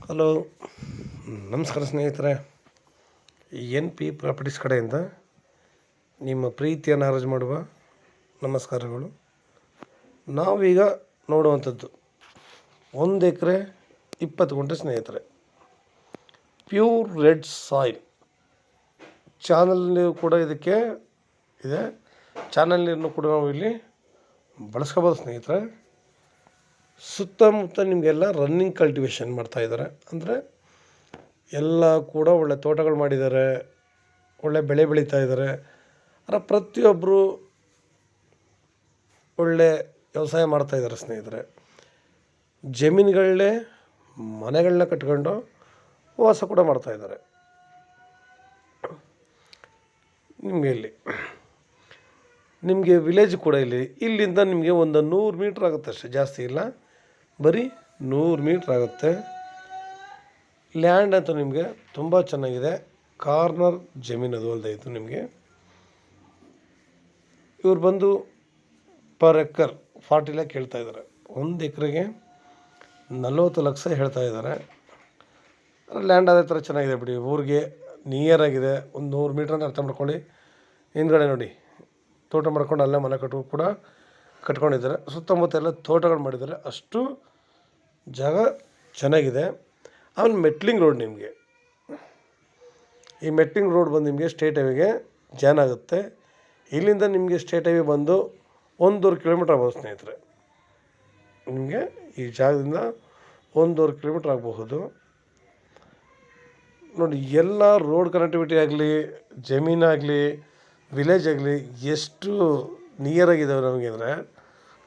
Hello, ನಮಸ್ಕಾರ ಸ್ನೇಹಿತರೆ. N P properties ಕಡೆಯಿಂದ ನಿಮ್ಮ ಪ್ರೀತಿಯನ್ನು ಅರ್ಜಿ ಮಾಡುವ ನಮಸ್ಕಾರಗಳು. ನಾವೀಗ ನೋಡುವಂಥದ್ದು 1 ಎಕರೆ 20 ಗುಂಟೆ ಸ್ನೇಹಿತರೆ, ಪ್ಯೂರ್ ರೆಡ್ ಸಾಯಿಲ್. ಚಾನಲ್ ನೀರು ಕೂಡ ಇದಕ್ಕೆ ಇದೆ. ಚಾನಲ್ ನೀರನ್ನು ಕೂಡ ನಾವು ಇಲ್ಲಿ ಬಳಸ್ಕೋಬೋದು ಸ್ನೇಹಿತರೆ. ಸುತ್ತಮುತ್ತ ನಿಮಗೆಲ್ಲ ರನ್ನಿಂಗ್ ಕಲ್ಟಿವೇಷನ್ ಮಾಡ್ತಾಯಿದ್ದಾರೆ. ಅಂದರೆ ಎಲ್ಲ ಕೂಡ ಒಳ್ಳೆ ತೋಟಗಳು ಮಾಡಿದ್ದಾರೆ, ಒಳ್ಳೆ ಬೆಳೆ ಬೆಳೀತಾ ಇದ್ದಾರೆ. ಅದರ ಪ್ರತಿಯೊಬ್ಬರು ಒಳ್ಳೆ ವ್ಯವಸಾಯ ಮಾಡ್ತಾಯಿದ್ದಾರೆ ಸ್ನೇಹಿತರೆ. ಜಮೀನುಗಳನ್ನೇ ಮನೆಗಳನ್ನ ಕಟ್ಕೊಂಡು ವಾಸ ಕೂಡ ಮಾಡ್ತಾಯಿದ್ದಾರೆ. ನಿಮಗೆ ವಿಲೇಜ್ ಕೂಡ ಇಲ್ಲಿಂದ ನಿಮಗೆ ಒಂದು 100 ಮೀಟ್ರ್ ಆಗುತ್ತೆ ಅಷ್ಟೇ, ಜಾಸ್ತಿ ಇಲ್ಲ, ಬರೀ 100 ಮೀಟ್ರ್ ಆಗುತ್ತೆ. ಲ್ಯಾಂಡ್ ಅಂತೂ ನಿಮಗೆ ತುಂಬ ಚೆನ್ನಾಗಿದೆ. ಕಾರ್ನರ್ ಜಮೀನು ಅದು ಅಲ್ಲದೆ ಇತ್ತು. ನಿಮಗೆ ಇವ್ರು ಬಂದು ಪರ್ ಎಕರ್ 40 ಲ್ಯಾಕ್ ಹೇಳ್ತಾ ಇದ್ದಾರೆ. 1 ಎಕರೆಗೆ 40 ಲಕ್ಷ ಹೇಳ್ತಾ ಇದ್ದಾರೆ. ಲ್ಯಾಂಡ್ ಅದೇ ಥರ ಚೆನ್ನಾಗಿದೆ ಬಿಡಿ. ಊರಿಗೆ ನಿಯರ್ ಆಗಿದೆ. ಒಂದು 100 ಮೀಟ್ರ್ ಅಂತ ಅರ್ಥ ಮಾಡ್ಕೊಳ್ಳಿ. ಹಿಂದ್ಗಡೆ ನೋಡಿ ತೋಟ ಮಾಡ್ಕೊಂಡು ಅಲ್ಲೇ ಮನೆ ಕಟ್ಕೊಂಡಿದ್ದಾರೆ. ಸುತ್ತಮುತ್ತ ಎಲ್ಲ ತೋಟಗಳು ಮಾಡಿದ್ದಾರೆ. ಅಷ್ಟು ಜಾಗ ಚೆನ್ನಾಗಿದೆ. ಆಮೇಲೆ ಮೆಟ್ಲಿಂಗ್ ರೋಡ್, ನಿಮಗೆ ಈ ಮೆಟ್ಲಿಂಗ್ ರೋಡ್ ಬಂದು ನಿಮಗೆ ಸ್ಟೇಟ್ ಹೈವೇಗೆ ಜಾಯ್ನ್ ಆಗುತ್ತೆ. ಇಲ್ಲಿಂದ ನಿಮಗೆ ಸ್ಟೇಟ್ ಹೈವೇ ಬಂದು 1.5 ಕಿಲೋಮೀಟ್ರ್ ಆಗ್ಬೋದು ಸ್ನೇಹಿತರೆ. ನಿಮಗೆ ಈ ಜಾಗದಿಂದ 1.5 ಕಿಲೋಮೀಟ್ರ್ ಆಗಬಹುದು ನೋಡಿ. ಎಲ್ಲ ರೋಡ್ ಕನೆಕ್ಟಿವಿಟಿ ಆಗಲಿ, ಜಮೀನಾಗಲಿ, ವಿಲೇಜ್ ಆಗಲಿ ಎಷ್ಟು ನಿಯರಾಗಿದ್ದಾವೆ ನಮಗೆ ಅಂದರೆ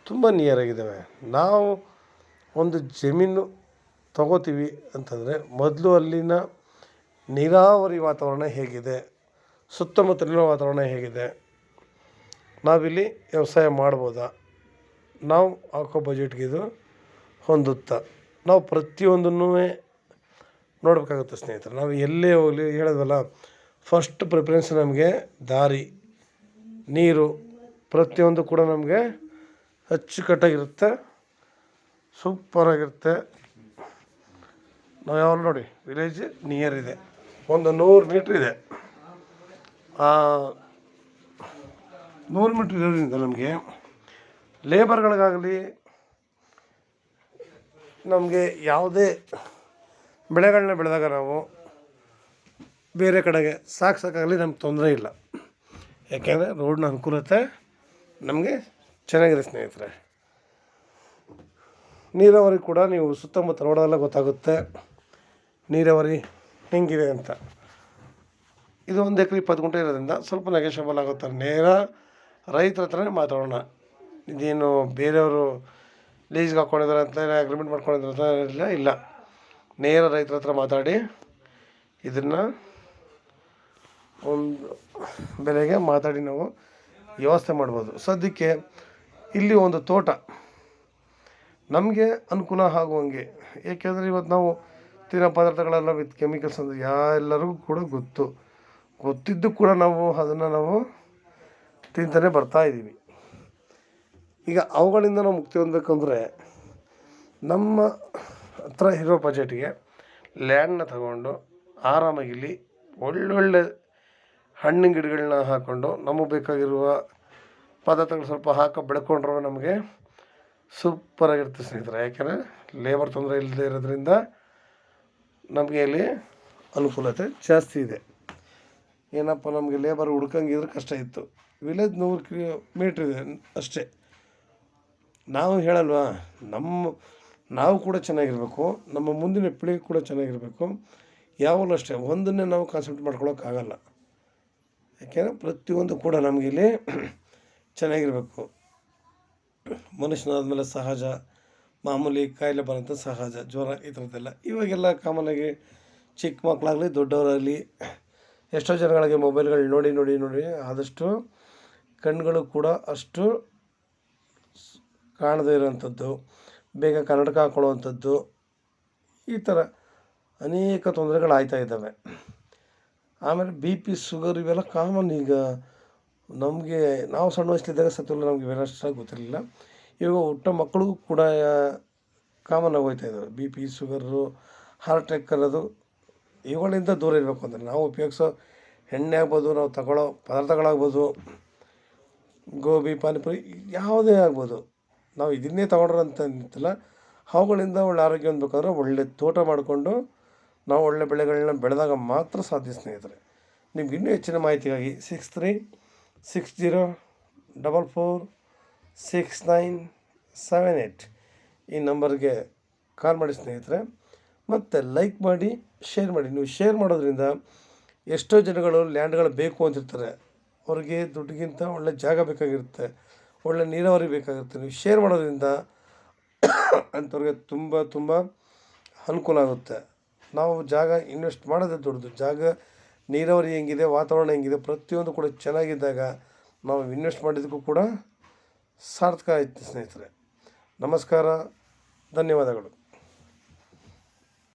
ತುಂಬ ನಿಯರಾಗಿದ್ದಾವೆ. ನಾವು ಒಂದು ಜಮೀನು ತಗೋತೀವಿ ಅಂತಂದರೆ ಮೊದಲು ಅಲ್ಲಿನ ನೀರಾವರಿ ವಾತಾವರಣ ಹೇಗಿದೆ, ಸುತ್ತಮುತ್ತಲಿನ ವಾತಾವರಣ ಹೇಗಿದೆ, ನಾವಿಲ್ಲಿ ವ್ಯವಸಾಯ ಮಾಡ್ಬೋದಾ, ನಾವು ಹಾಕೋ ಬಜೆಟ್ಗೆ ಇದು ಹೊಂದುತ್ತಾ, ನಾವು ಪ್ರತಿಯೊಂದನ್ನೂ ನೋಡಬೇಕಾಗುತ್ತೆ ಸ್ನೇಹಿತರೆ. ನಾವು ಎಲ್ಲೇ ಹೋಗಲಿ ಹೇಳಿದ್ವಲ್ಲ, ಫಸ್ಟ್ ಪ್ರಿಫರೆನ್ಸ್ ನಮಗೆ ದಾರಿ, ನೀರು, ಪ್ರತಿಯೊಂದು ಕೂಡ ನಮಗೆ ಅಚ್ಚುಕಟ್ಟಾಗಿರುತ್ತೆ, ಸೂಪರಾಗಿರುತ್ತೆ. ನಾವು ಯಾವಾಗ ನೋಡಿ ವಿಲೇಜ್ ನಿಯರ್ ಇದೆ, ಒಂದು 100 ಮೀಟ್ರ್ ಇದೆ. 100 ಮೀಟ್ರ್ ಇರೋದ್ರಿಂದ ನಮಗೆ ಲೇಬರ್ಗಳಿಗಾಗಲಿ, ನಮಗೆ ಯಾವುದೇ ಬೆಳೆಗಳನ್ನ ಬೆಳೆದಾಗ ನಾವು ಬೇರೆ ಕಡೆಗೆ ಸಾಕಾಗಲಿ ನಮ್ಗೆ ತೊಂದರೆ ಇಲ್ಲ. ಯಾಕೆಂದರೆ ರೋಡ್ನ ಅನುಕೂಲತೆ ನಮಗೆ ಚೆನ್ನಾಗಿದೆ ಸ್ನೇಹಿತರೆ. ನೀರಾವರಿ ಕೂಡ ನೀವು ಸುತ್ತಮುತ್ತ ನೋಡೋದೆಲ್ಲ ಗೊತ್ತಾಗುತ್ತೆ ನೀರಾವರಿ ಹೆಂಗಿದೆ ಅಂತ. ಇದು 1 ಎಕರೆ 20 ಗುಂಟೆ ಇರೋದ್ರಿಂದ ಸ್ವಲ್ಪ ನೆಗೆಷಬಲ್ ಆಗುತ್ತೆ. ನೇರ ರೈತರ ಹತ್ರನೇ ಮಾತಾಡೋಣ. ಇದೇನು ಬೇರೆಯವರು ಲೀಸ್ಗೆ ಹಾಕ್ಕೊಂಡಿದ್ದಾರೆ ಅಂತ ಅಗ್ರಿಮೆಂಟ್ ಮಾಡ್ಕೊಂಡಿದ್ದಾರೆ ಇಲ್ಲ, ನೇರ ರೈತರ ಹತ್ರ ಮಾತಾಡಿ ಇದನ್ನು ಒಂದು ಬೆಲೆಗೆ ಮಾತಾಡಿ ನಾವು ವ್ಯವಸ್ಥೆ ಮಾಡ್ಬೋದು. ಸದ್ಯಕ್ಕೆ ಇಲ್ಲಿ ಒಂದು ತೋಟ ನಮಗೆ ಅನುಕೂಲ ಆಗುವಂಗೆ. ಏಕೆಂದರೆ ಇವತ್ತು ನಾವು ತಿನ್ನೋ ಪದಾರ್ಥಗಳೆಲ್ಲ ವಿತ್ ಕೆಮಿಕಲ್ಸ್ ಅಂದರೆ ಎಲ್ಲರಿಗೂ ಕೂಡ ಗೊತ್ತಿದ್ದು ಕೂಡ ನಾವು ಅದನ್ನು ತಿಂತಾನೆ ಬರ್ತಾಯಿದ್ದೀವಿ. ಈಗ ಅವುಗಳಿಂದ ನಾವು ಮುಕ್ತಿ ಹೊಂದಬೇಕಂದ್ರೆ ನಮ್ಮ ಹತ್ರ ಇರೋ ಬಜೆಟ್ಗೆ ಲ್ಯಾಂಡನ್ನ ತಗೊಂಡು ಆರಾಮಾಗಿಲ್ಲಿ ಒಳ್ಳೊಳ್ಳೆ ಹಣ್ಣಿನ ಗಿಡಗಳನ್ನ ಹಾಕ್ಕೊಂಡು ನಮಗೆ ಬೇಕಾಗಿರುವ ಪದಾರ್ಥಗಳು ಸ್ವಲ್ಪ ಬೆಳ್ಕೊಂಡ್ರೆ ನಮಗೆ ಸೂಪರಾಗಿರುತ್ತೆ ಸ್ನೇಹಿತರೆ. ಯಾಕೆಂದರೆ ಲೇಬರ್ ತೊಂದರೆ ಇಲ್ಲದೆ ಇರೋದ್ರಿಂದ ನಮಗೆ ಇಲ್ಲಿ ಅನುಕೂಲತೆ ಜಾಸ್ತಿ ಇದೆ. ಏನಪ್ಪ ನಮಗೆ ಲೇಬರ್ ಹುಡ್ಕಂಗಿದ್ರೆ ಕಷ್ಟ ಇತ್ತು. ವಿಲೇಜ್ 100 ಮೀಟ್ರ್ ಇದೆ ಅಷ್ಟೇ. ನಾವು ಹೇಳಲ್ವಾ, ನಾವು ಕೂಡ ಚೆನ್ನಾಗಿರಬೇಕು, ನಮ್ಮ ಮುಂದಿನ ಪೀಳಿಗೆ ಕೂಡ ಚೆನ್ನಾಗಿರಬೇಕು. ಯಾವಾಗಲೂ ಅಷ್ಟೇ ಒಂದನ್ನೇ ನಾವು ಕಾನ್ಸಂಟ್ರೇಟ್ ಮಾಡ್ಕೊಳ್ಳೋಕ್ಕಾಗಲ್ಲ. ಯಾಕೆಂದರೆ ಪ್ರತಿಯೊಂದು ಕೂಡ ನಮಗಿಲ್ಲಿ ಚೆನ್ನಾಗಿರಬೇಕು. ಮನುಷ್ಯನಾದ್ಮೇಲೆ ಸಹಜ ಮಾಮೂಲಿ ಕಾಯಿಲೆ ಬರೋಂಥ ಸಹಜ, ಜ್ವರ ಈ ಥರದ್ದೆಲ್ಲ ಇವಾಗೆಲ್ಲ ಕಾಮನಾಗಿ ಚಿಕ್ಕ ಮಕ್ಕಳಾಗಲಿ ದೊಡ್ಡವರಾಗಲಿ ಎಷ್ಟೋ ಜನಗಳಿಗೆ ಮೊಬೈಲ್ಗಳು ನೋಡಿ ಆದಷ್ಟು ಕಣ್ಣುಗಳು ಕೂಡ ಅಷ್ಟು ಕಾಣದೇ ಇರೋವಂಥದ್ದು, ಬೇಗ ಕನ್ನಡಕ ಹಾಕ್ಕೊಳ್ಳುವಂಥದ್ದು, ಈ ಥರ ಅನೇಕ ತೊಂದರೆಗಳು ಆಗ್ತಾ ಇದ್ದಾವೆ. ಆಮೇಲೆ BP, ಶುಗರ್ ಇವೆಲ್ಲ ಕಾಮನ್. ಈಗ ನಾವು ಸಣ್ಣ ವಯಸ್ಸಲ್ಲಿದ್ದಾಗ ಸತ್ಯಲ್ಲ ನಮಗೆ ಇವೆಲ್ಲ ಅಷ್ಟಾಗಿ ಗೊತ್ತಿರಲಿಲ್ಲ. ಇವಾಗ ಹುಟ್ಟೋ ಮಕ್ಕಳಿಗೂ ಕೂಡ ಕಾಮನ್ ಆಗಿ ಹೋಗ್ತಾ ಇದ್ದಾವೆ BP, ಶುಗರು, ಹಾರ್ಟ್ ಅಟ್ಯಾಕ್ ಅನ್ನೋದು ಇವುಗಳಿಂದ ದೂರ ಇರಬೇಕು ಅಂದರೆ ನಾವು ಉಪಯೋಗಿಸೋ ಎಣ್ಣೆ ಆಗ್ಬೋದು, ನಾವು ತಗೊಳ್ಳೋ ಪದಾರ್ಥಗಳಾಗ್ಬೋದು, ಗೋಬಿ ಪಾನಿಪುರಿ ಯಾವುದೇ ಆಗ್ಬೋದು, ನಾವು ಇದನ್ನೇ ತಗೊಂಡ್ರೆ ಅಂತ ಅಂತಿಲ್ಲ, ಅವುಗಳಿಂದ ಒಳ್ಳೆ ಆರೋಗ್ಯ ಹೊಂದಬೇಕಾದ್ರೆ ಒಳ್ಳೆ ತೋಟ ಮಾಡಿಕೊಂಡು ನಾವು ಒಳ್ಳೆ ಬೆಳೆಗಳನ್ನ ಬೆಳೆದಾಗ ಮಾತ್ರ ಸಾಧ್ಯ ಸ್ನೇಹಿತರೆ. ನಿಮ್ಗೆ ಇನ್ನೂ ಹೆಚ್ಚಿನ ಮಾಹಿತಿಗಾಗಿ 6360446978 ಈ ನಂಬರ್ಗೆ ಕಾಲ್ ಮಾಡಿ ಸ್ನೇಹಿತರೆ. ಮತ್ತು ಲೈಕ್ ಮಾಡಿ, ಶೇರ್ ಮಾಡಿ. ನೀವು ಶೇರ್ ಮಾಡೋದ್ರಿಂದ ಎಷ್ಟೋ ಜನಗಳು ಲ್ಯಾಂಡ್ಗಳು ಬೇಕು ಅಂತಿರ್ತಾರೆ, ಅವ್ರಿಗೆ ದುಡ್ಡಿಗಿಂತ ಒಳ್ಳೆ ಜಾಗ ಬೇಕಾಗಿರುತ್ತೆ, ಒಳ್ಳೆ ನೀರಾವರಿ ಬೇಕಾಗಿರುತ್ತೆ. ನೀವು ಶೇರ್ ಮಾಡೋದ್ರಿಂದ ಅಂಥವ್ರಿಗೆ ತುಂಬ ಅನುಕೂಲ ಆಗುತ್ತೆ. ನಾವು ಜಾಗ ಇನ್ವೆಸ್ಟ್ ಮಾಡೋದೇ ದೊಡ್ಡದು. ಜಾಗ, ನೀರಾವರಿ ಹೆಂಗಿದೆ, ವಾತಾವರಣ ಹೆಂಗಿದೆ, ಪ್ರತಿಯೊಂದು ಕೂಡ ಚೆನ್ನಾಗಿದ್ದಾಗ ನಾವು ಇನ್ವೆಸ್ಟ್ ಮಾಡಿದ್ದಕ್ಕೂ ಕೂಡ ಸಾರ್ಥಕ ಆಯ್ತು ಸ್ನೇಹಿತರೆ. ನಮಸ್ಕಾರ, ಧನ್ಯವಾದಗಳು.